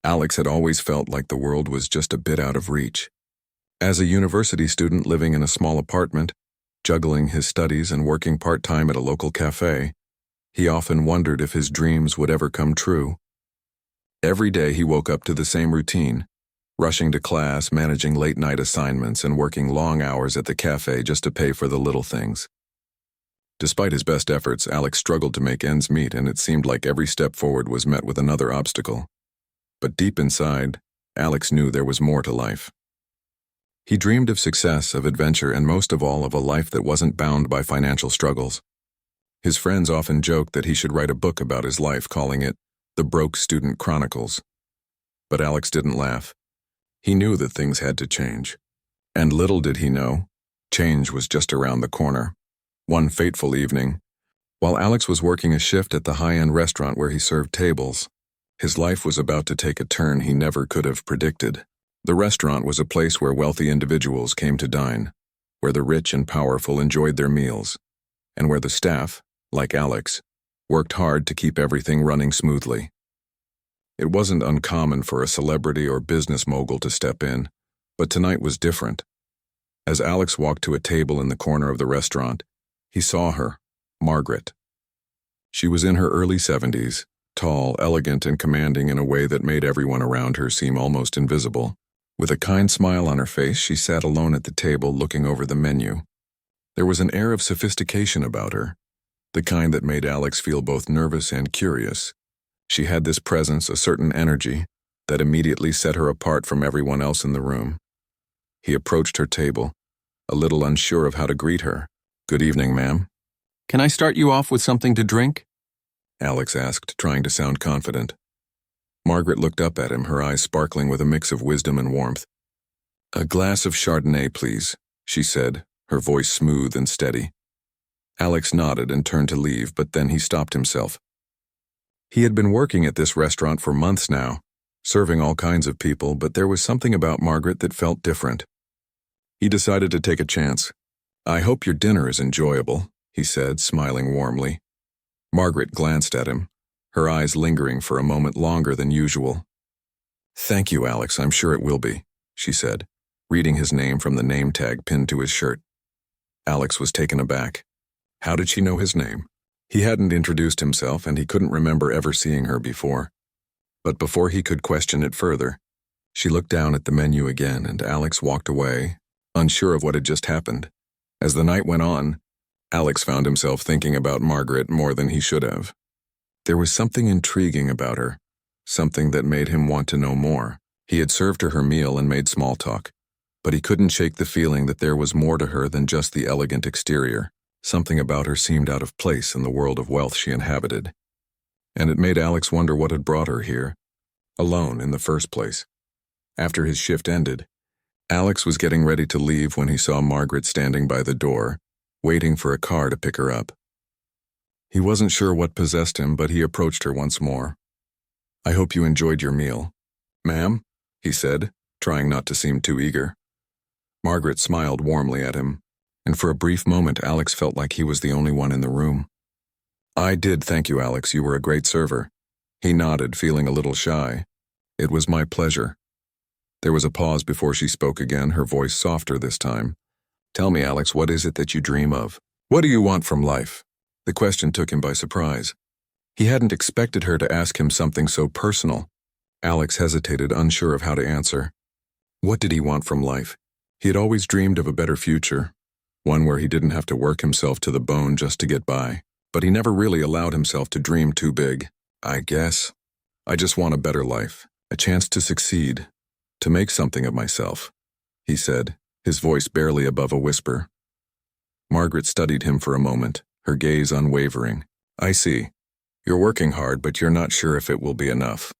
Alex had always felt like the world was just a bit out of reach. As a university student living in a small apartment, juggling his studies and working part-time at a local cafe, he often wondered if his dreams would ever come true. Every day he woke up to the same routine, rushing to class, managing late-night assignments, and working long hours at the cafe just to pay for the little things. Despite his best efforts, Alex struggled to make ends meet, and it seemed like every step forward was met with another obstacle. But deep inside, Alex knew there was more to life. He dreamed of success, of adventure, and most of all, of a life that wasn't bound by financial struggles. His friends often joked that he should write a book about his life, calling it The Broke Student Chronicles. But Alex didn't laugh. He knew that things had to change. And little did he know, change was just around the corner. One fateful evening, while Alex was working a shift at the high-end restaurant where he served tables, his life was about to take a turn he never could have predicted. The restaurant was a place where wealthy individuals came to dine, where the rich and powerful enjoyed their meals, and where the staff, like Alex, worked hard to keep everything running smoothly. It wasn't uncommon for a celebrity or business mogul to step in, but tonight was different. As Alex walked to a table in the corner of the restaurant, he saw her, Margaret. She was in her early 70s, tall, elegant, and commanding in a way that made everyone around her seem almost invisible. With a kind smile on her face, she sat alone at the table looking over the menu. There was an air of sophistication about her, the kind that made Alex feel both nervous and curious. She had this presence, a certain energy, that immediately set her apart from everyone else in the room. He approached her table, a little unsure of how to greet her. "Good evening, ma'am." "Can I start you off with something to drink?" Alex asked, trying to sound confident. Margaret looked up at him, her eyes sparkling with a mix of wisdom and warmth. "A glass of Chardonnay, please," she said, her voice smooth and steady. Alex nodded and turned to leave, but then he stopped himself. He had been working at this restaurant for months now, serving all kinds of people, but there was something about Margaret that felt different. He decided to take a chance. "I hope your dinner is enjoyable," he said, smiling warmly. Margaret glanced at him, her eyes lingering for a moment longer than usual. "Thank you, Alex, I'm sure it will be," she said, reading his name from the name tag pinned to his shirt. Alex was taken aback. How did she know his name? He hadn't introduced himself, and he couldn't remember ever seeing her before. But before he could question it further, she looked down at the menu again, and Alex walked away, unsure of what had just happened. As the night went on, Alex found himself thinking about Margaret more than he should have. There was something intriguing about her, something that made him want to know more. He had served her meal and made small talk, but he couldn't shake the feeling that there was more to her than just the elegant exterior. Something about her seemed out of place in the world of wealth she inhabited. And it made Alex wonder what had brought her here, alone in the first place. After his shift ended, Alex was getting ready to leave when he saw Margaret standing by the door, waiting for a car to pick her up. He wasn't sure what possessed him, but he approached her once more. "I hope you enjoyed your meal." "Ma'am?" he said, trying not to seem too eager. Margaret smiled warmly at him, and for a brief moment Alex felt like he was the only one in the room. "I did, thank you, Alex. You were a great server." He nodded, feeling a little shy. "It was my pleasure." There was a pause before she spoke again, her voice softer this time. "Tell me, Alex, what is it that you dream of? What do you want from life?" The question took him by surprise. He hadn't expected her to ask him something so personal. Alex hesitated, unsure of how to answer. What did he want from life? He had always dreamed of a better future, one where he didn't have to work himself to the bone just to get by. But he never really allowed himself to dream too big. "I guess I just want a better life, a chance to succeed, to make something of myself," he said, his voice barely above a whisper. Margaret studied him for a moment, her gaze unwavering. "I see. You're working hard, but you're not sure if it will be enough.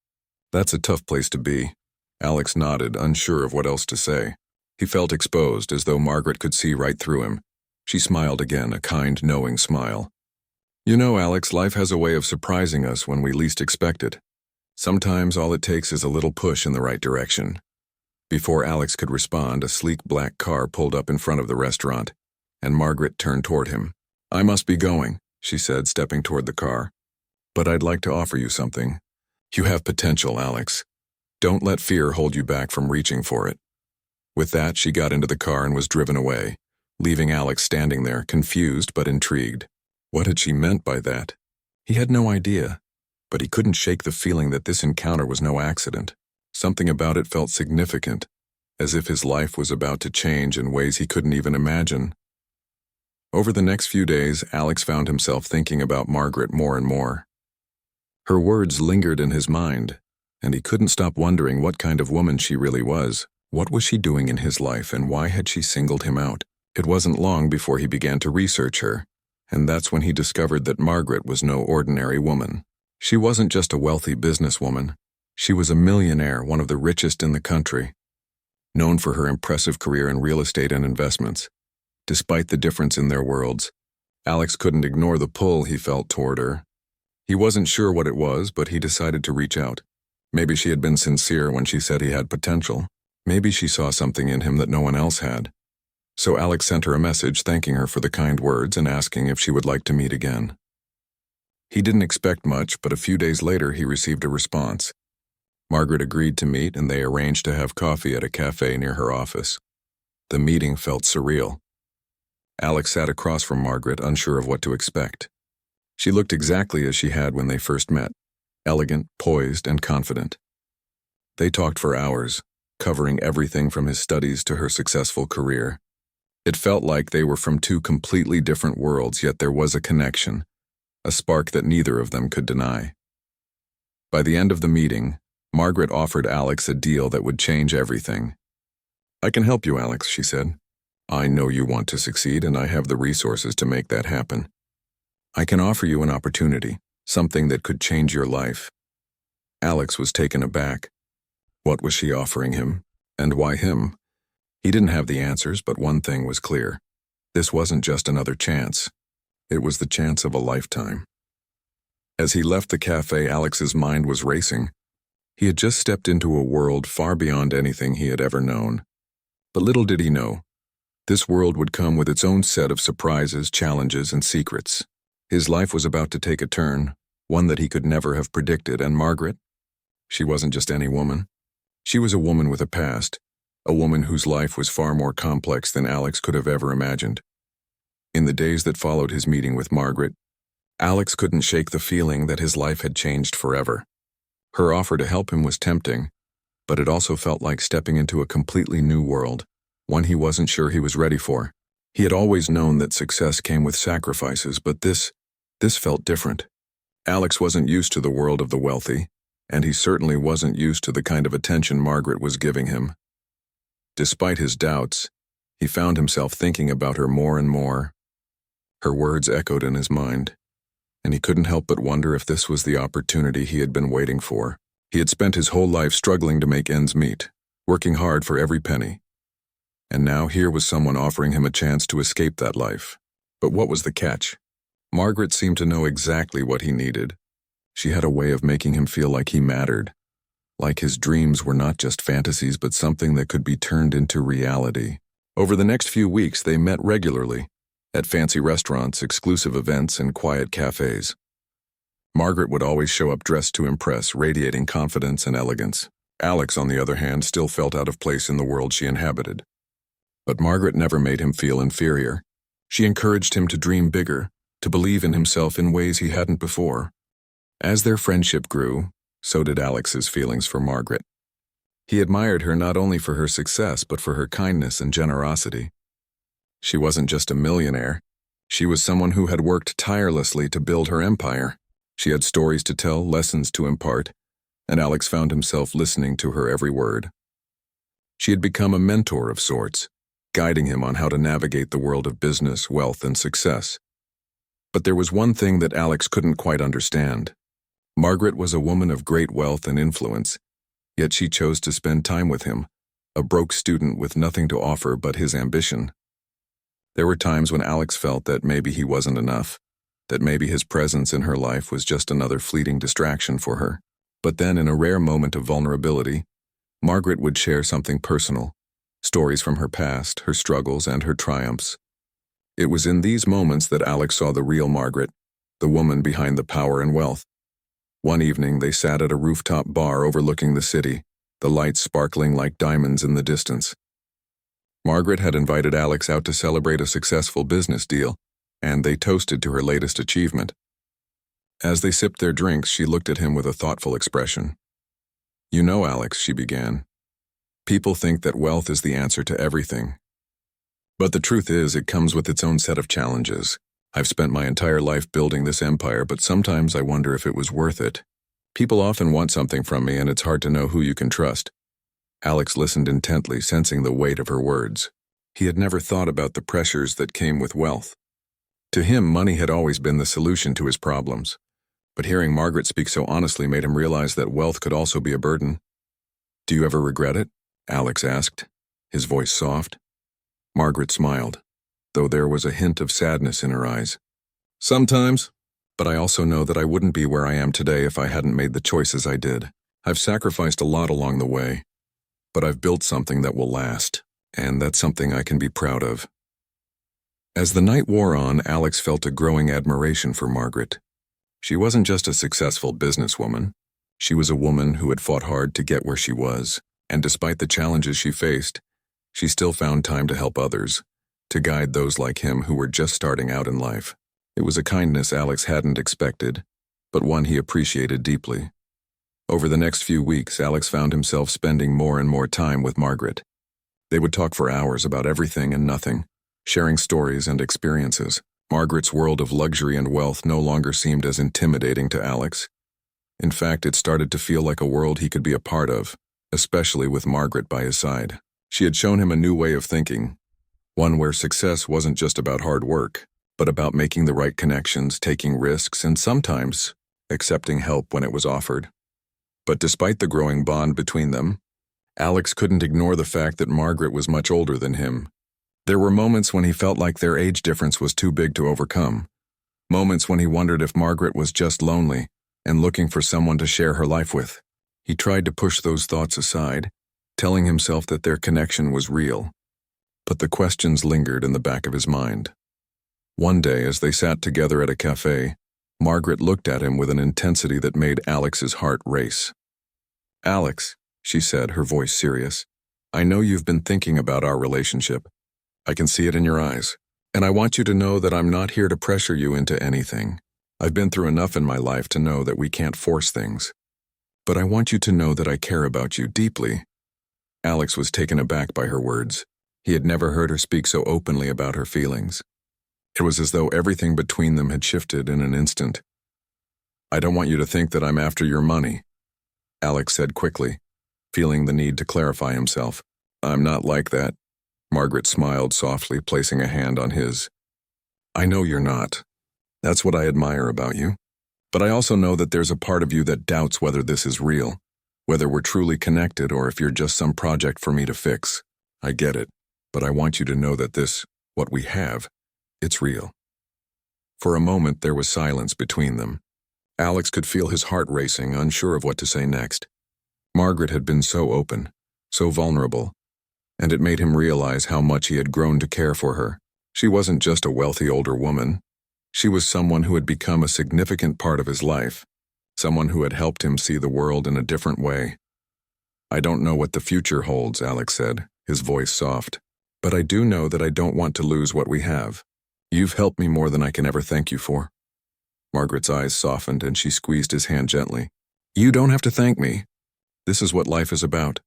That's a tough place to be." Alex nodded, unsure of what else to say. He felt exposed, as though Margaret could see right through him. She smiled again, a kind, knowing smile. "You know, Alex, life has a way of surprising us when we least expect it. Sometimes all it takes is a little push in the right direction." Before Alex could respond, a sleek black car pulled up in front of the restaurant, and Margaret turned toward him. "I must be going," she said, stepping toward the car. "But I'd like to offer you something. You have potential, Alex. Don't let fear hold you back from reaching for it. With that, she got into the car and was driven away, leaving Alex standing there, confused but intrigued. What had she meant by that? He had no idea, but he couldn't shake the feeling that this encounter was no accident. Something about it felt significant, as if his life was about to change in ways he couldn't even imagine. Over the next few days, Alex found himself thinking about Margaret more and more. Her words lingered in his mind, and he couldn't stop wondering what kind of woman she really was. What was she doing in his life, and why had she singled him out? It wasn't long before he began to research her, and that's when he discovered that Margaret was no ordinary woman. She wasn't just a wealthy businesswoman. She was a millionaire, one of the richest in the country, known for her impressive career in real estate and investments. Despite the difference in their worlds, Alex couldn't ignore the pull he felt toward her. He wasn't sure what it was, but he decided to reach out. Maybe she had been sincere when she said he had potential. Maybe she saw something in him that no one else had. So Alex sent her a message thanking her for the kind words and asking if she would like to meet again. He didn't expect much, but a few days later he received a response. Margaret agreed to meet, and they arranged to have coffee at a cafe near her office. The meeting felt surreal. Alex sat across from Margaret, unsure of what to expect. She looked exactly as she had when they first met, elegant, poised, and confident. They talked for hours, covering everything from his studies to her successful career. It felt like they were from two completely different worlds, yet there was a connection, a spark that neither of them could deny. By the end of the meeting, Margaret offered Alex a deal that would change everything. "I can help you, Alex," she said. "I know you want to succeed, and I have the resources to make that happen. I can offer you an opportunity, something that could change your life." Alex was taken aback. What was she offering him? And why him? He didn't have the answers, but one thing was clear. This wasn't just another chance. It was the chance of a lifetime. As he left the cafe, Alex's mind was racing. He had just stepped into a world far beyond anything he had ever known. But little did he know, this world would come with its own set of surprises, challenges, and secrets. His life was about to take a turn, one that he could never have predicted, and Margaret? She wasn't just any woman. She was a woman with a past, a woman whose life was far more complex than Alex could have ever imagined. In the days that followed his meeting with Margaret, Alex couldn't shake the feeling that his life had changed forever. Her offer to help him was tempting, but it also felt like stepping into a completely new world, one he wasn't sure he was ready for. He had always known that success came with sacrifices, but this felt different. Alex wasn't used to the world of the wealthy, and he certainly wasn't used to the kind of attention Margaret was giving him. Despite his doubts, he found himself thinking about her more and more. Her words echoed in his mind, and he couldn't help but wonder if this was the opportunity he had been waiting for. He had spent his whole life struggling to make ends meet, working hard for every penny. And now here was someone offering him a chance to escape that life. But what was the catch? Margaret seemed to know exactly what he needed. She had a way of making him feel like he mattered, like his dreams were not just fantasies but something that could be turned into reality. Over the next few weeks, they met regularly, at fancy restaurants, exclusive events, and quiet cafes. Margaret would always show up dressed to impress, radiating confidence and elegance. Alex, on the other hand, still felt out of place in the world she inhabited. But Margaret never made him feel inferior. She encouraged him to dream bigger, to believe in himself in ways he hadn't before. As their friendship grew, so did Alex's feelings for Margaret. He admired her not only for her success but for her kindness and generosity. She wasn't just a millionaire. She was someone who had worked tirelessly to build her empire. She had stories to tell, lessons to impart, and Alex found himself listening to her every word. She had become a mentor of sorts, guiding him on how to navigate the world of business, wealth, and success. But there was one thing that Alex couldn't quite understand. Margaret was a woman of great wealth and influence, yet she chose to spend time with him, a broke student with nothing to offer but his ambition. There were times when Alex felt that maybe he wasn't enough, that maybe his presence in her life was just another fleeting distraction for her. But then, in a rare moment of vulnerability, Margaret would share something personal, stories from her past, her struggles, and her triumphs. It was in these moments that Alex saw the real Margaret, the woman behind the power and wealth. One evening, they sat at a rooftop bar overlooking the city, the lights sparkling like diamonds in the distance. Margaret had invited Alex out to celebrate a successful business deal, and they toasted to her latest achievement. As they sipped their drinks, she looked at him with a thoughtful expression. "You know, Alex," she began, "people think that wealth is the answer to everything. But the truth is, it comes with its own set of challenges. I've spent my entire life building this empire, but sometimes I wonder if it was worth it. People often want something from me, and it's hard to know who you can trust." Alex listened intently, sensing the weight of her words. He had never thought about the pressures that came with wealth. To him, money had always been the solution to his problems. But hearing Margaret speak so honestly made him realize that wealth could also be a burden. "Do you ever regret it?" Alex asked, his voice soft. Margaret smiled, though there was a hint of sadness in her eyes. "Sometimes, but I also know that I wouldn't be where I am today if I hadn't made the choices I did. I've sacrificed a lot along the way, but I've built something that will last, and that's something I can be proud of." As the night wore on, Alex felt a growing admiration for Margaret. She wasn't just a successful businesswoman. She was a woman who had fought hard to get where she was, and despite the challenges she faced, she still found time to help others, to guide those like him who were just starting out in life. It was a kindness Alex hadn't expected, but one he appreciated deeply. Over the next few weeks, Alex found himself spending more and more time with Margaret. They would talk for hours about everything and nothing, sharing stories and experiences. Margaret's world of luxury and wealth no longer seemed as intimidating to Alex. In fact, it started to feel like a world he could be a part of, especially with Margaret by his side. She had shown him a new way of thinking, one where success wasn't just about hard work, but about making the right connections, taking risks, and sometimes accepting help when it was offered. But despite the growing bond between them, Alex couldn't ignore the fact that Margaret was much older than him. There were moments when he felt like their age difference was too big to overcome. Moments when he wondered if Margaret was just lonely and looking for someone to share her life with. He tried to push those thoughts aside, telling himself that their connection was real. But the questions lingered in the back of his mind. One day, as they sat together at a cafe, Margaret looked at him with an intensity that made Alex's heart race. "Alex," she said, her voice serious, "I know you've been thinking about our relationship. I can see it in your eyes, and I want you to know that I'm not here to pressure you into anything. I've been through enough in my life to know that we can't force things. But I want you to know that I care about you deeply." Alex was taken aback by her words. He had never heard her speak so openly about her feelings. It was as though everything between them had shifted in an instant. "I don't want you to think that I'm after your money," Alex said quickly, feeling the need to clarify himself. "I'm not like that." Margaret smiled softly, placing a hand on his. "I know you're not. That's what I admire about you. But I also know that there's a part of you that doubts whether this is real, whether we're truly connected or if you're just some project for me to fix. I get it, but I want you to know that this, what we have, it's real." For a moment, there was silence between them. Alex could feel his heart racing, unsure of what to say next. Margaret had been so open, so vulnerable, and it made him realize how much he had grown to care for her. She wasn't just a wealthy older woman. She was someone who had become a significant part of his life, someone who had helped him see the world in a different way. "I don't know what the future holds," Alex said, his voice soft, "but I do know that I don't want to lose what we have. You've helped me more than I can ever thank you for." Margaret's eyes softened and she squeezed his hand gently. "You don't have to thank me. This is what life is about,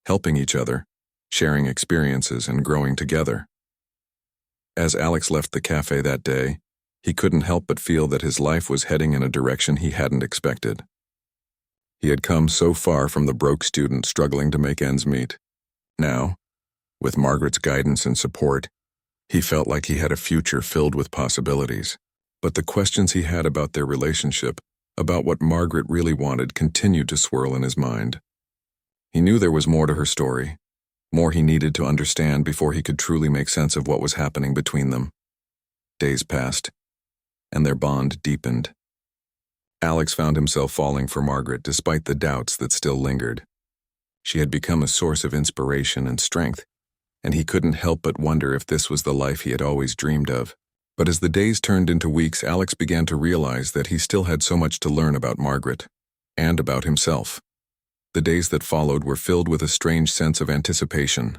helping each other, sharing experiences, and growing together." As Alex left the cafe that day, he couldn't help but feel that his life was heading in a direction he hadn't expected. He had come so far from the broke student struggling to make ends meet. Now, with Margaret's guidance and support, he felt like he had a future filled with possibilities. But the questions he had about their relationship, about what Margaret really wanted, continued to swirl in his mind. He knew there was more to her story, more he needed to understand before he could truly make sense of what was happening between them. Days passed, and their bond deepened. Alex found himself falling for Margaret despite the doubts that still lingered. She had become a source of inspiration and strength, and he couldn't help but wonder if this was the life he had always dreamed of. But as the days turned into weeks, Alex began to realize that he still had so much to learn about Margaret, and about himself. The days that followed were filled with a strange sense of anticipation.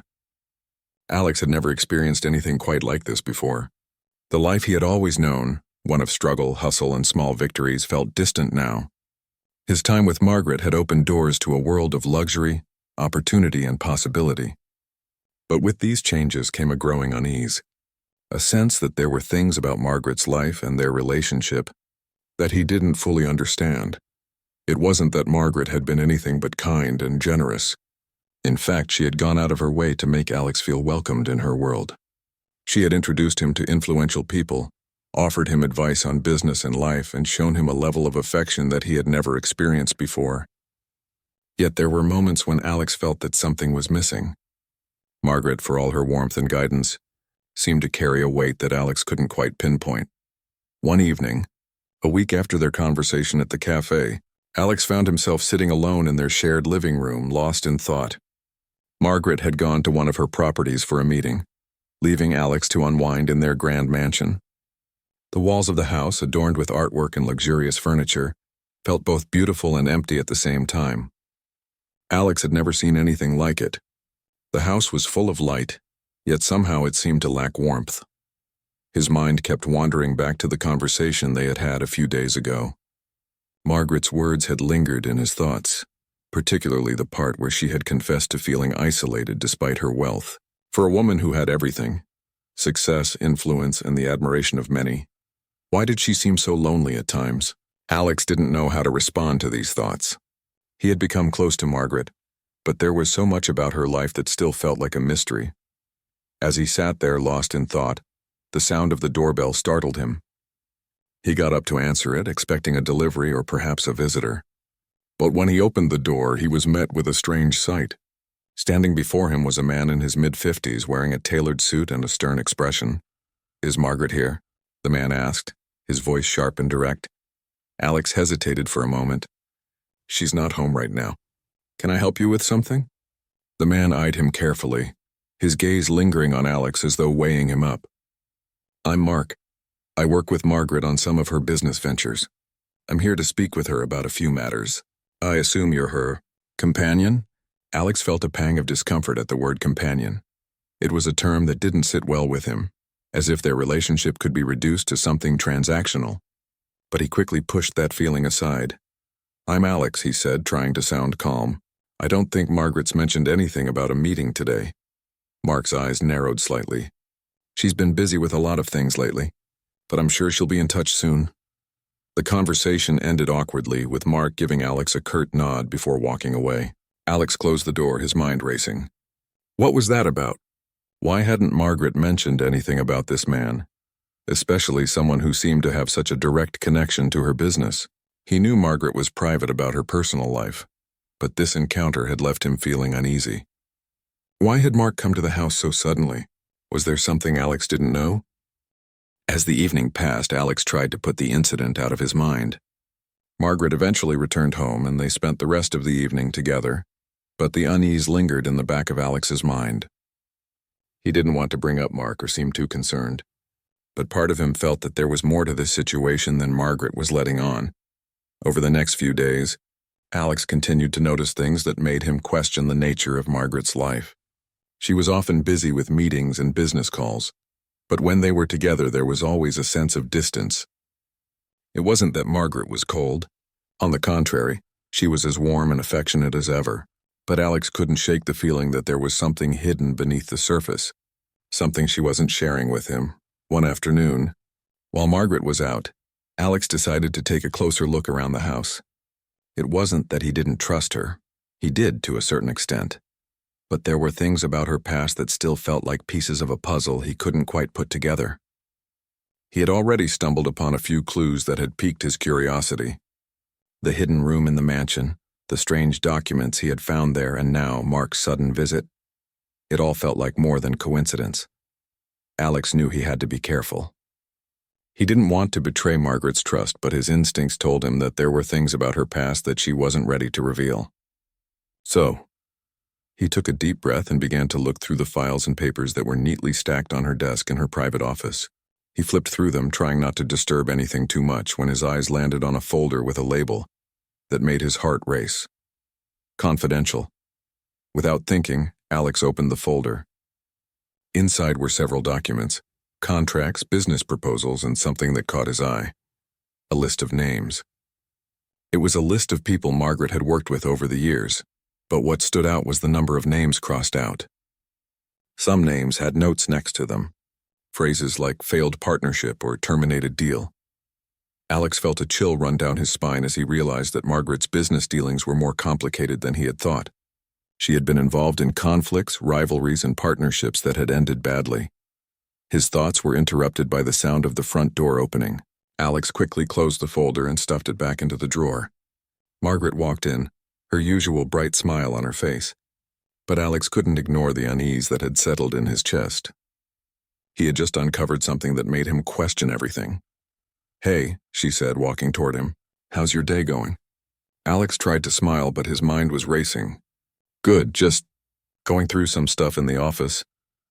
Alex had never experienced anything quite like this before. The life he had always known, one of struggle, hustle, and small victories, felt distant now. His time with Margaret had opened doors to a world of luxury, opportunity, and possibility. But with these changes came a growing unease, a sense that there were things about Margaret's life and their relationship that he didn't fully understand. It wasn't that Margaret had been anything but kind and generous. In fact, she had gone out of her way to make Alex feel welcomed in her world. She had introduced him to influential people, offered him advice on business and life, and shown him a level of affection that he had never experienced before. Yet there were moments when Alex felt that something was missing. Margaret, for all her warmth and guidance, seemed to carry a weight that Alex couldn't quite pinpoint. One evening, a week after their conversation at the cafe, Alex found himself sitting alone in their shared living room, lost in thought. Margaret had gone to one of her properties for a meeting, leaving Alex to unwind in their grand mansion. The walls of the house, adorned with artwork and luxurious furniture, felt both beautiful and empty at the same time. Alex had never seen anything like it. The house was full of light, yet somehow it seemed to lack warmth. His mind kept wandering back to the conversation they had had a few days ago. Margaret's words had lingered in his thoughts, particularly the part where she had confessed to feeling isolated despite her wealth. For a woman who had everything, success, influence, and the admiration of many, why did she seem so lonely at times? Alex didn't know how to respond to these thoughts. He had become close to Margaret, but there was so much about her life that still felt like a mystery. As he sat there lost in thought, the sound of the doorbell startled him. He got up to answer it, expecting a delivery or perhaps a visitor. But when he opened the door, he was met with a strange sight. Standing before him was a man in his mid-50s wearing a tailored suit and a stern expression. "Is Margaret here?" the man asked, his voice sharp and direct. Alex hesitated for a moment. "She's not home right now. Can I help you with something?" The man eyed him carefully, his gaze lingering on Alex as though weighing him up. "I'm Mark. I work with Margaret on some of her business ventures. I'm here to speak with her about a few matters. I assume you're her companion?" Alex felt a pang of discomfort at the word companion. It was a term that didn't sit well with him, as if their relationship could be reduced to something transactional. But he quickly pushed that feeling aside. "I'm Alex," he said, trying to sound calm. "I don't think Margaret's mentioned anything about a meeting today." Mark's eyes narrowed slightly. "She's been busy with a lot of things lately, but I'm sure she'll be in touch soon." The conversation ended awkwardly, with Mark giving Alex a curt nod before walking away. Alex closed the door, his mind racing. What was that about? Why hadn't Margaret mentioned anything about this man, especially someone who seemed to have such a direct connection to her business? He knew Margaret was private about her personal life, but this encounter had left him feeling uneasy. Why had Mark come to the house so suddenly? Was there something Alex didn't know? As the evening passed, Alex tried to put the incident out of his mind. Margaret eventually returned home, and they spent the rest of the evening together, but the unease lingered in the back of Alex's mind. He didn't want to bring up Mark or seem too concerned, but part of him felt that there was more to this situation than Margaret was letting on. Over the next few days, Alex continued to notice things that made him question the nature of Margaret's life. She was often busy with meetings and business calls, but when they were together there was always a sense of distance. It wasn't that Margaret was cold. On the contrary, she was as warm and affectionate as ever. But Alex couldn't shake the feeling that there was something hidden beneath the surface, something she wasn't sharing with him. One afternoon, while Margaret was out, Alex decided to take a closer look around the house. It wasn't that he didn't trust her. He did to a certain extent. But there were things about her past that still felt like pieces of a puzzle he couldn't quite put together. He had already stumbled upon a few clues that had piqued his curiosity. The hidden room in the mansion, the strange documents he had found there, and now Mark's sudden visit. It all felt like more than coincidence. Alex knew he had to be careful. He didn't want to betray Margaret's trust, but his instincts told him that there were things about her past that she wasn't ready to reveal. So, he took a deep breath and began to look through the files and papers that were neatly stacked on her desk in her private office. He flipped through them, trying not to disturb anything too much, when his eyes landed on a folder with a label that made his heart race. Confidential. Without thinking, Alex opened the folder. Inside were several documents, contracts, business proposals, and something that caught his eye. A list of names. It was a list of people Margaret had worked with over the years, but what stood out was the number of names crossed out. Some names had notes next to them, phrases like failed partnership or terminated deal. Alex felt a chill run down his spine as he realized that Margaret's business dealings were more complicated than he had thought. She had been involved in conflicts, rivalries, and partnerships that had ended badly. His thoughts were interrupted by the sound of the front door opening. Alex quickly closed the folder and stuffed it back into the drawer. Margaret walked in, her usual bright smile on her face. But Alex couldn't ignore the unease that had settled in his chest. He had just uncovered something that made him question everything. "Hey," she said, walking toward him. "How's your day going?" Alex tried to smile, but his mind was racing. "Good, just going through some stuff in the office."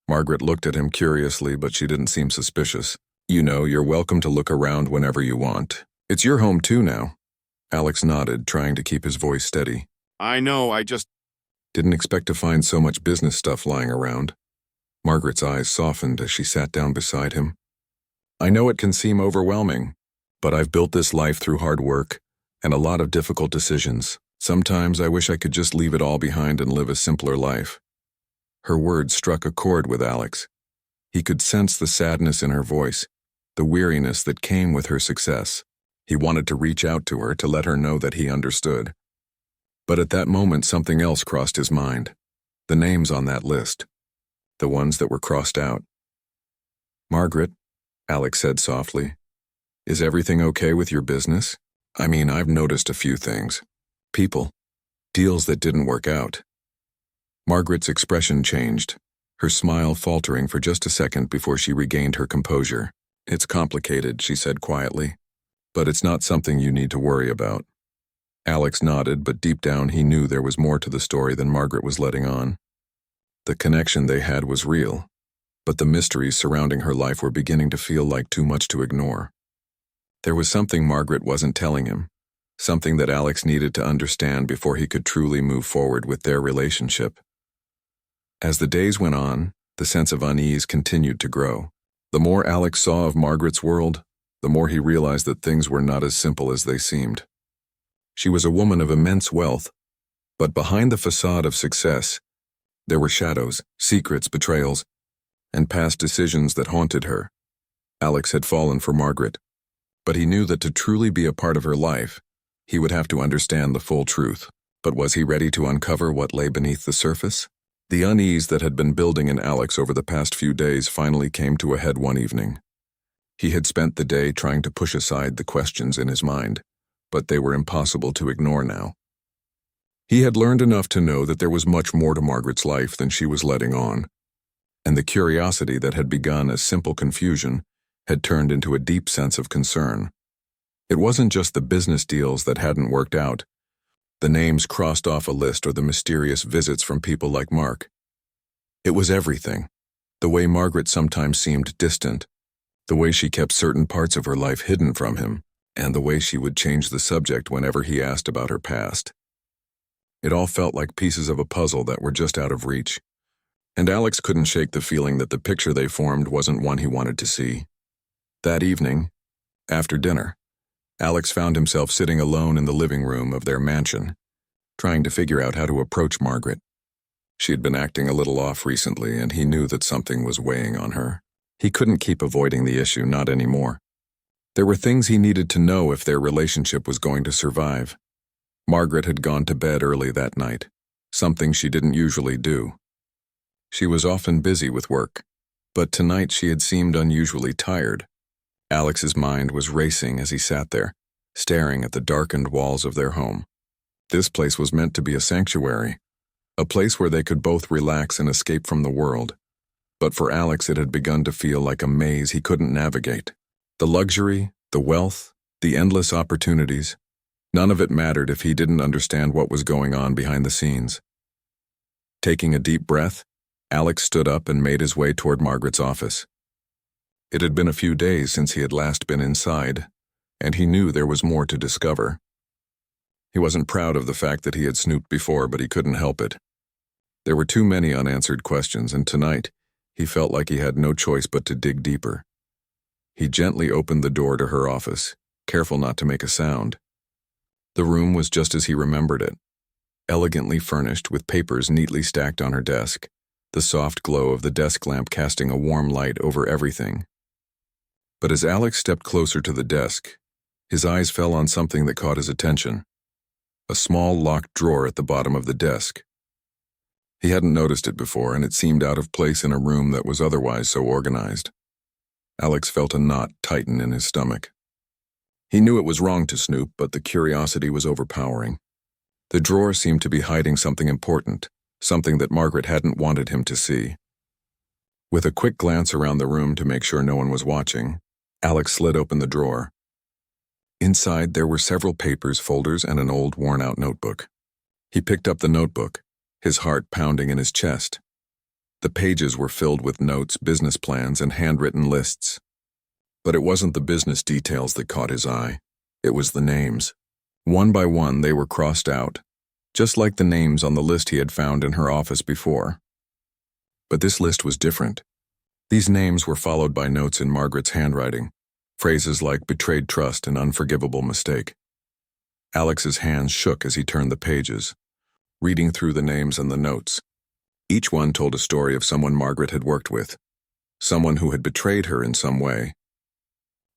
Margaret looked at him curiously, but she didn't seem suspicious. "You know, you're welcome to look around whenever you want. It's your home too now." Alex nodded, trying to keep his voice steady. I know, I just... Didn't expect to find so much business stuff lying around. Margaret's eyes softened as she sat down beside him. "I know it can seem overwhelming, but I've built this life through hard work and a lot of difficult decisions. Sometimes I wish I could just leave it all behind and live a simpler life." Her words struck a chord with Alex. He could sense the sadness in her voice, the weariness that came with her success. He wanted to reach out to her to let her know that he understood. But at that moment, something else crossed his mind. The names on that list. The ones that were crossed out. "Margaret," Alex said softly, "is everything okay with your business? I mean, I've noticed a few things. People. Deals that didn't work out." Margaret's expression changed, her smile faltering for just a second before she regained her composure. "It's complicated," she said quietly, "but it's not something you need to worry about." Alex nodded, but deep down he knew there was more to the story than Margaret was letting on. The connection they had was real, but the mysteries surrounding her life were beginning to feel like too much to ignore. There was something Margaret wasn't telling him, something that Alex needed to understand before he could truly move forward with their relationship. As the days went on, the sense of unease continued to grow. The more Alex saw of Margaret's world, the more he realized that things were not as simple as they seemed. She was a woman of immense wealth, but behind the facade of success, there were shadows, secrets, betrayals, and past decisions that haunted her. Alex had fallen for Margaret, but he knew that to truly be a part of her life, he would have to understand the full truth. But was he ready to uncover what lay beneath the surface? The unease that had been building in Alex over the past few days finally came to a head one evening. He had spent the day trying to push aside the questions in his mind, but they were impossible to ignore now. He had learned enough to know that there was much more to Margaret's life than she was letting on, and the curiosity that had begun as simple confusion had turned into a deep sense of concern. It wasn't just the business deals that hadn't worked out, the names crossed off a list or the mysterious visits from people like Mark. It was everything. The way Margaret sometimes seemed distant, the way she kept certain parts of her life hidden from him, and the way she would change the subject whenever he asked about her past. It all felt like pieces of a puzzle that were just out of reach, and Alex couldn't shake the feeling that the picture they formed wasn't one he wanted to see. That evening, after dinner, Alex found himself sitting alone in the living room of their mansion, trying to figure out how to approach Margaret. She had been acting a little off recently, and he knew that something was weighing on her. He couldn't keep avoiding the issue, not anymore. There were things he needed to know if their relationship was going to survive. Margaret had gone to bed early that night, something she didn't usually do. She was often busy with work, but tonight she had seemed unusually tired. Alex's mind was racing as he sat there, staring at the darkened walls of their home. This place was meant to be a sanctuary, a place where they could both relax and escape from the world. But for Alex, it had begun to feel like a maze he couldn't navigate. The luxury, the wealth, the endless opportunities, none of it mattered if he didn't understand what was going on behind the scenes. Taking a deep breath, Alex stood up and made his way toward Margaret's office. It had been a few days since he had last been inside, and he knew there was more to discover. He wasn't proud of the fact that he had snooped before, but he couldn't help it. There were too many unanswered questions, and tonight, he felt like he had no choice but to dig deeper. He gently opened the door to her office, careful not to make a sound. The room was just as he remembered it, elegantly furnished with papers neatly stacked on her desk, the soft glow of the desk lamp casting a warm light over everything. But as Alex stepped closer to the desk, his eyes fell on something that caught his attention. A small locked drawer at the bottom of the desk. He hadn't noticed it before, and it seemed out of place in a room that was otherwise so organized. Alex felt a knot tighten in his stomach. He knew it was wrong to snoop, but the curiosity was overpowering. The drawer seemed to be hiding something important, something that Margaret hadn't wanted him to see. With a quick glance around the room to make sure no one was watching, Alex slid open the drawer. Inside, there were several papers, folders, and an old, worn-out notebook. He picked up the notebook, his heart pounding in his chest. The pages were filled with notes, business plans, and handwritten lists. But it wasn't the business details that caught his eye. It was the names. One by one, they were crossed out, just like the names on the list he had found in her office before. But this list was different. These names were followed by notes in Margaret's handwriting, phrases like betrayed trust and unforgivable mistake. Alex's hands shook as he turned the pages, reading through the names and the notes. Each one told a story of someone Margaret had worked with, someone who had betrayed her in some way.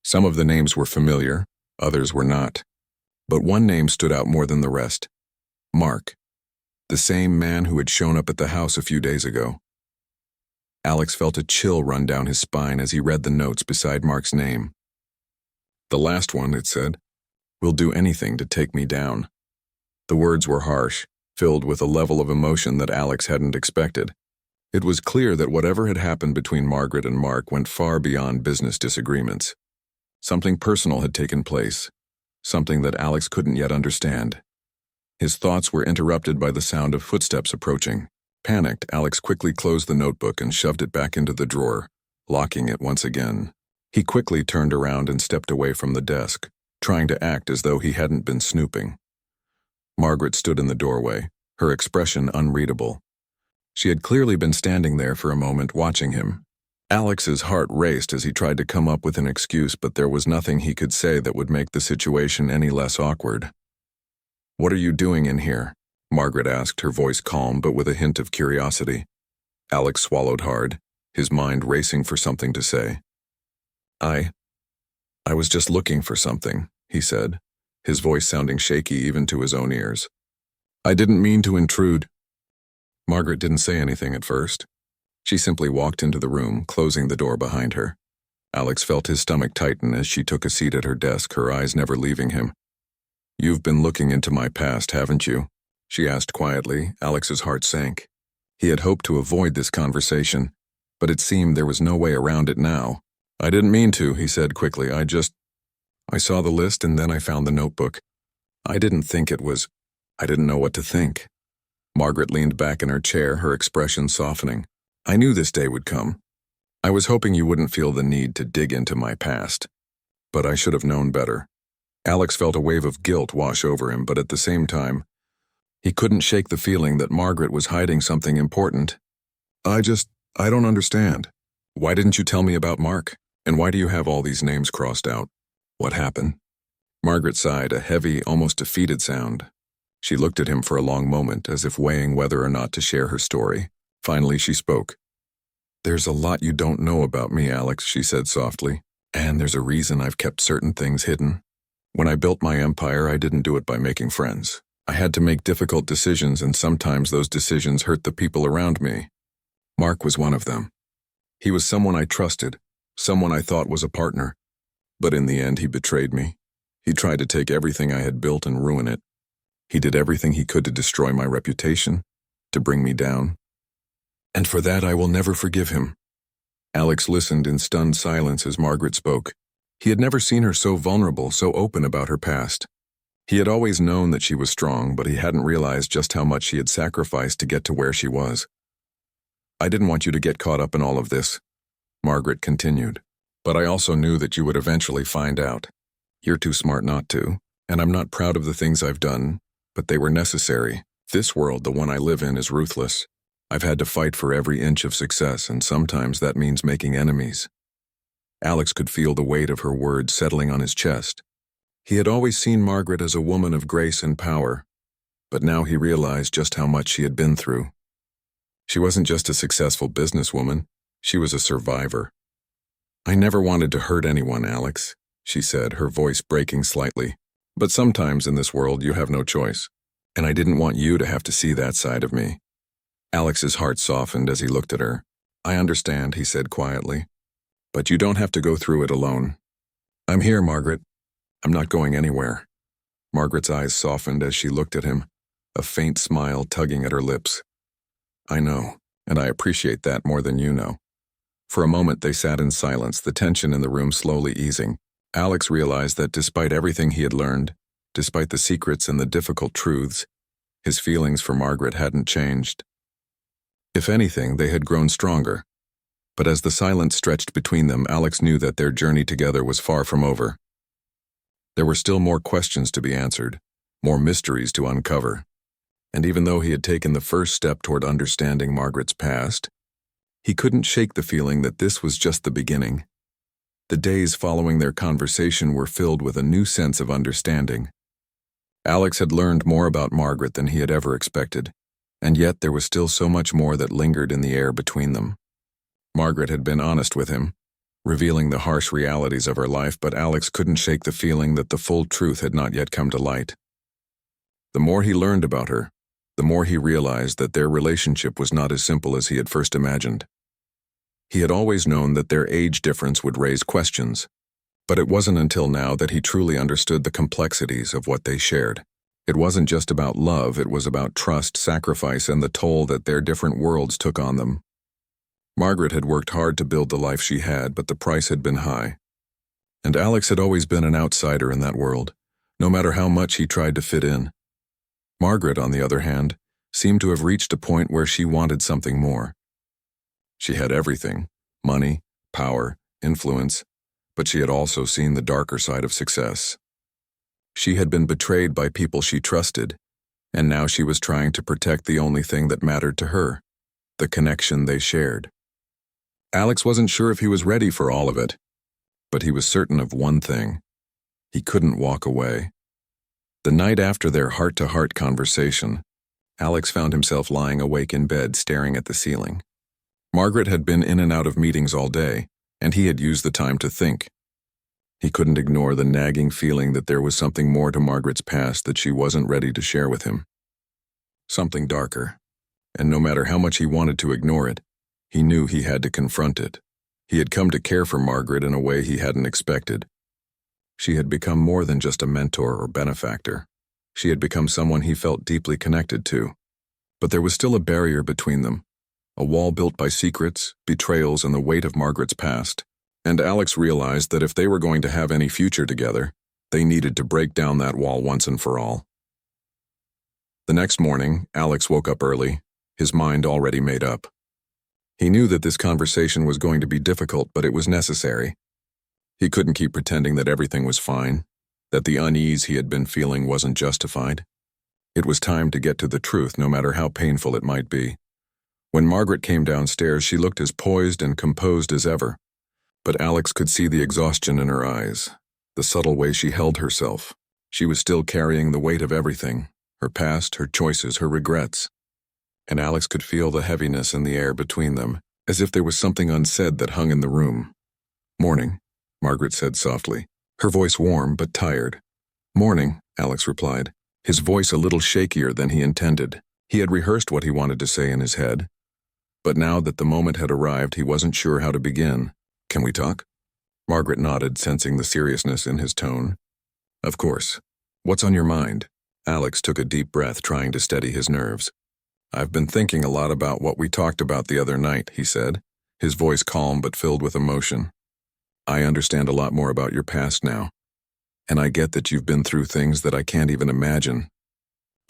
Some of the names were familiar, others were not. But one name stood out more than the rest. Mark, the same man who had shown up at the house a few days ago. Alex felt a chill run down his spine as he read the notes beside Mark's name. The last one, it said, "Will do anything to take me down." The words were harsh, filled with a level of emotion that Alex hadn't expected. It was clear that whatever had happened between Margaret and Mark went far beyond business disagreements. Something personal had taken place, something that Alex couldn't yet understand. His thoughts were interrupted by the sound of footsteps approaching. Panicked, Alex quickly closed the notebook and shoved it back into the drawer, locking it once again. He quickly turned around and stepped away from the desk, trying to act as though he hadn't been snooping. Margaret stood in the doorway, her expression unreadable. She had clearly been standing there for a moment watching him. Alex's heart raced as he tried to come up with an excuse, but there was nothing he could say that would make the situation any less awkward. "What are you doing in here?" Margaret asked, her voice calm but with a hint of curiosity. Alex swallowed hard, his mind racing for something to say. I was just looking for something," he said, his voice sounding shaky even to his own ears. "I didn't mean to intrude." Margaret didn't say anything at first. She simply walked into the room, closing the door behind her. Alex felt his stomach tighten as she took a seat at her desk, her eyes never leaving him. "You've been looking into my past, haven't you?" she asked quietly. Alex's heart sank. He had hoped to avoid this conversation, but it seemed there was no way around it now. "I didn't mean to," he said quickly. I saw the list and then I found the notebook. I didn't know what to think." Margaret leaned back in her chair, her expression softening. "I knew this day would come. I was hoping you wouldn't feel the need to dig into my past. But I should have known better." Alex felt a wave of guilt wash over him, but at the same time, he couldn't shake the feeling that Margaret was hiding something important. I don't understand. Why didn't you tell me about Mark? And why do you have all these names crossed out? What happened?" Margaret sighed, a heavy, almost defeated sound. She looked at him for a long moment, as if weighing whether or not to share her story. Finally, she spoke. "There's a lot you don't know about me, Alex," she said softly. "And there's a reason I've kept certain things hidden. When I built my empire, I didn't do it by making friends. I had to make difficult decisions, and sometimes those decisions hurt the people around me. Mark was one of them. He was someone I trusted, someone I thought was a partner. But in the end, he betrayed me. He tried to take everything I had built and ruin it. He did everything he could to destroy my reputation, to bring me down. And for that, I will never forgive him." Alex listened in stunned silence as Margaret spoke. He had never seen her so vulnerable, so open about her past. He had always known that she was strong, but he hadn't realized just how much she had sacrificed to get to where she was. "I didn't want you to get caught up in all of this," Margaret continued. "But I also knew that you would eventually find out. You're too smart not to. And I'm not proud of the things I've done, but they were necessary. This world, the one I live in, is ruthless. I've had to fight for every inch of success, and sometimes that means making enemies. Alex could feel the weight of her words settling on his chest. He had always seen Margaret as a woman of grace and power, but now he realized just how much she had been through. She wasn't just a successful businesswoman, she was a survivor. "I never wanted to hurt anyone, Alex," she said, her voice breaking slightly. "But sometimes in this world you have no choice, and I didn't want you to have to see that side of me." Alex's heart softened as he looked at her. "I understand," he said quietly, "but you don't have to go through it alone. I'm here, Margaret. I'm not going anywhere." Margaret's eyes softened as she looked at him, a faint smile tugging at her lips. "I know, and I appreciate that more than you know." For a moment they sat in silence, the tension in the room slowly easing. Alex realized that despite everything he had learned, despite the secrets and the difficult truths, his feelings for Margaret hadn't changed. If anything, they had grown stronger. But as the silence stretched between them, Alex knew that their journey together was far from over. There were still more questions to be answered, more mysteries to uncover. And even though he had taken the first step toward understanding Margaret's past, he couldn't shake the feeling that this was just the beginning. The days following their conversation were filled with a new sense of understanding. Alex had learned more about Margaret than he had ever expected, and yet there was still so much more that lingered in the air between them. Margaret had been honest with him, revealing the harsh realities of her life, but Alex couldn't shake the feeling that the full truth had not yet come to light. The more he learned about her, the more he realized that their relationship was not as simple as he had first imagined. He had always known that their age difference would raise questions, but it wasn't until now that he truly understood the complexities of what they shared. It wasn't just about love, it was about trust, sacrifice, and the toll that their different worlds took on them. Margaret had worked hard to build the life she had, but the price had been high. And Alex had always been an outsider in that world, no matter how much he tried to fit in. Margaret, on the other hand, seemed to have reached a point where she wanted something more. She had everything: money, power, influence, but she had also seen the darker side of success. She had been betrayed by people she trusted, and now she was trying to protect the only thing that mattered to her, the connection they shared. Alex wasn't sure if he was ready for all of it, but he was certain of one thing: he couldn't walk away. The night after their heart-to-heart conversation, Alex found himself lying awake in bed staring at the ceiling. Margaret had been in and out of meetings all day, and he had used the time to think. He couldn't ignore the nagging feeling that there was something more to Margaret's past that she wasn't ready to share with him. Something darker, and no matter how much he wanted to ignore it, he knew he had to confront it. He had come to care for Margaret in a way he hadn't expected. She had become more than just a mentor or benefactor. She had become someone he felt deeply connected to. But there was still a barrier between them, a wall built by secrets, betrayals, and the weight of Margaret's past. And Alex realized that if they were going to have any future together, they needed to break down that wall once and for all. The next morning, Alex woke up early, his mind already made up. He knew that this conversation was going to be difficult, but it was necessary. He couldn't keep pretending that everything was fine, that the unease he had been feeling wasn't justified. It was time to get to the truth, no matter how painful it might be. When Margaret came downstairs, she looked as poised and composed as ever. But Alex could see the exhaustion in her eyes, the subtle way she held herself. She was still carrying the weight of everything, her past, her choices, her regrets. And Alex could feel the heaviness in the air between them, as if there was something unsaid that hung in the room. "Morning," Margaret said softly, her voice warm but tired. "Morning," Alex replied, his voice a little shakier than he intended. He had rehearsed what he wanted to say in his head, but now that the moment had arrived, he wasn't sure how to begin. "Can we talk?" Margaret nodded, sensing the seriousness in his tone. "Of course. What's on your mind?" Alex took a deep breath, trying to steady his nerves. "I've been thinking a lot about what we talked about the other night," he said, his voice calm but filled with emotion. "I understand a lot more about your past now, and I get that you've been through things that I can't even imagine.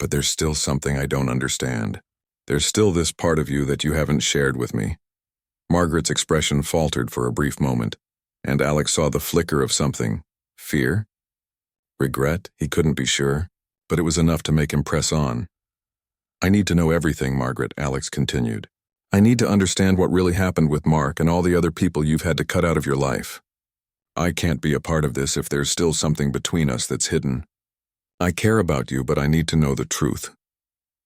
But there's still something I don't understand. There's still this part of you that you haven't shared with me." Margaret's expression faltered for a brief moment, and Alex saw the flicker of something. Fear? Regret? He couldn't be sure, but it was enough to make him press on. I need to know everything, Margaret, Alex continued. I need to understand what really happened with Mark and all the other people you've had to cut out of your life. I can't be a part of this if there's still something between us that's hidden. I care about you, but I need to know the truth.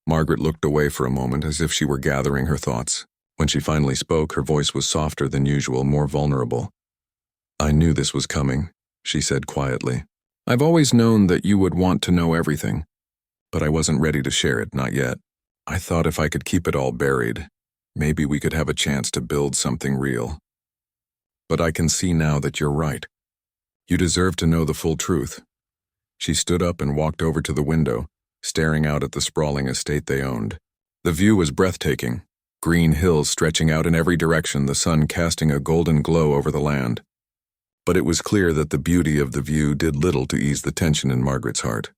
Margaret looked away for a moment as if she were gathering her thoughts. When she finally spoke, her voice was softer than usual, more vulnerable. I knew this was coming, she said quietly. I've always known that you would want to know everything, but I wasn't ready to share it, not yet. I thought if I could keep it all buried, maybe we could have a chance to build something real. But I can see now that you're right. You deserve to know the full truth. She stood up and walked over to the window, staring out at the sprawling estate they owned. The view was breathtaking, green hills stretching out in every direction, the sun casting a golden glow over the land. But it was clear that the beauty of the view did little to ease the tension in Margaret's heart.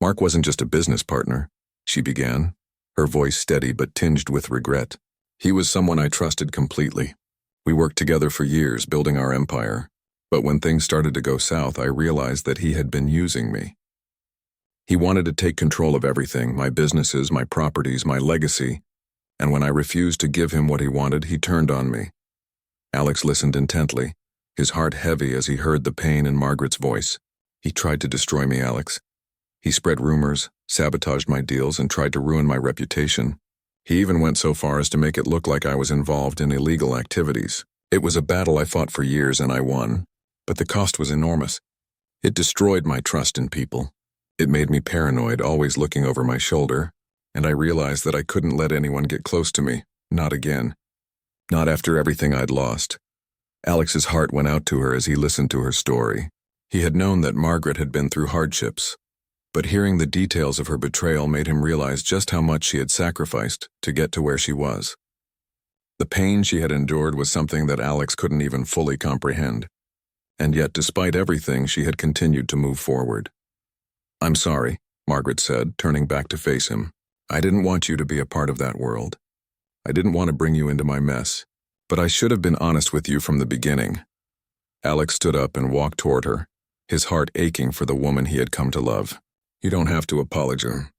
Mark wasn't just a business partner, she began, her voice steady but tinged with regret. He was someone I trusted completely. We worked together for years, building our empire. But when things started to go south, I realized that he had been using me. He wanted to take control of everything, my businesses, my properties, my legacy, and when I refused to give him what he wanted, he turned on me. Alex listened intently, his heart heavy as he heard the pain in Margaret's voice. He tried to destroy me, Alex. He spread rumors, sabotaged my deals, and tried to ruin my reputation. He even went so far as to make it look like I was involved in illegal activities. It was a battle I fought for years and I won, but the cost was enormous. It destroyed my trust in people. It made me paranoid, always looking over my shoulder, and I realized that I couldn't let anyone get close to me, not again. Not after everything I'd lost. Alex's heart went out to her as he listened to her story. He had known that Margaret had been through hardships, but hearing the details of her betrayal made him realize just how much she had sacrificed to get to where she was. The pain she had endured was something that Alex couldn't even fully comprehend, and yet despite everything, she had continued to move forward. I'm sorry, Margaret said, turning back to face him. I didn't want you to be a part of that world. I didn't want to bring you into my mess, but I should have been honest with you from the beginning. Alex stood up and walked toward her, his heart aching for the woman he had come to love. You don't have to apologize.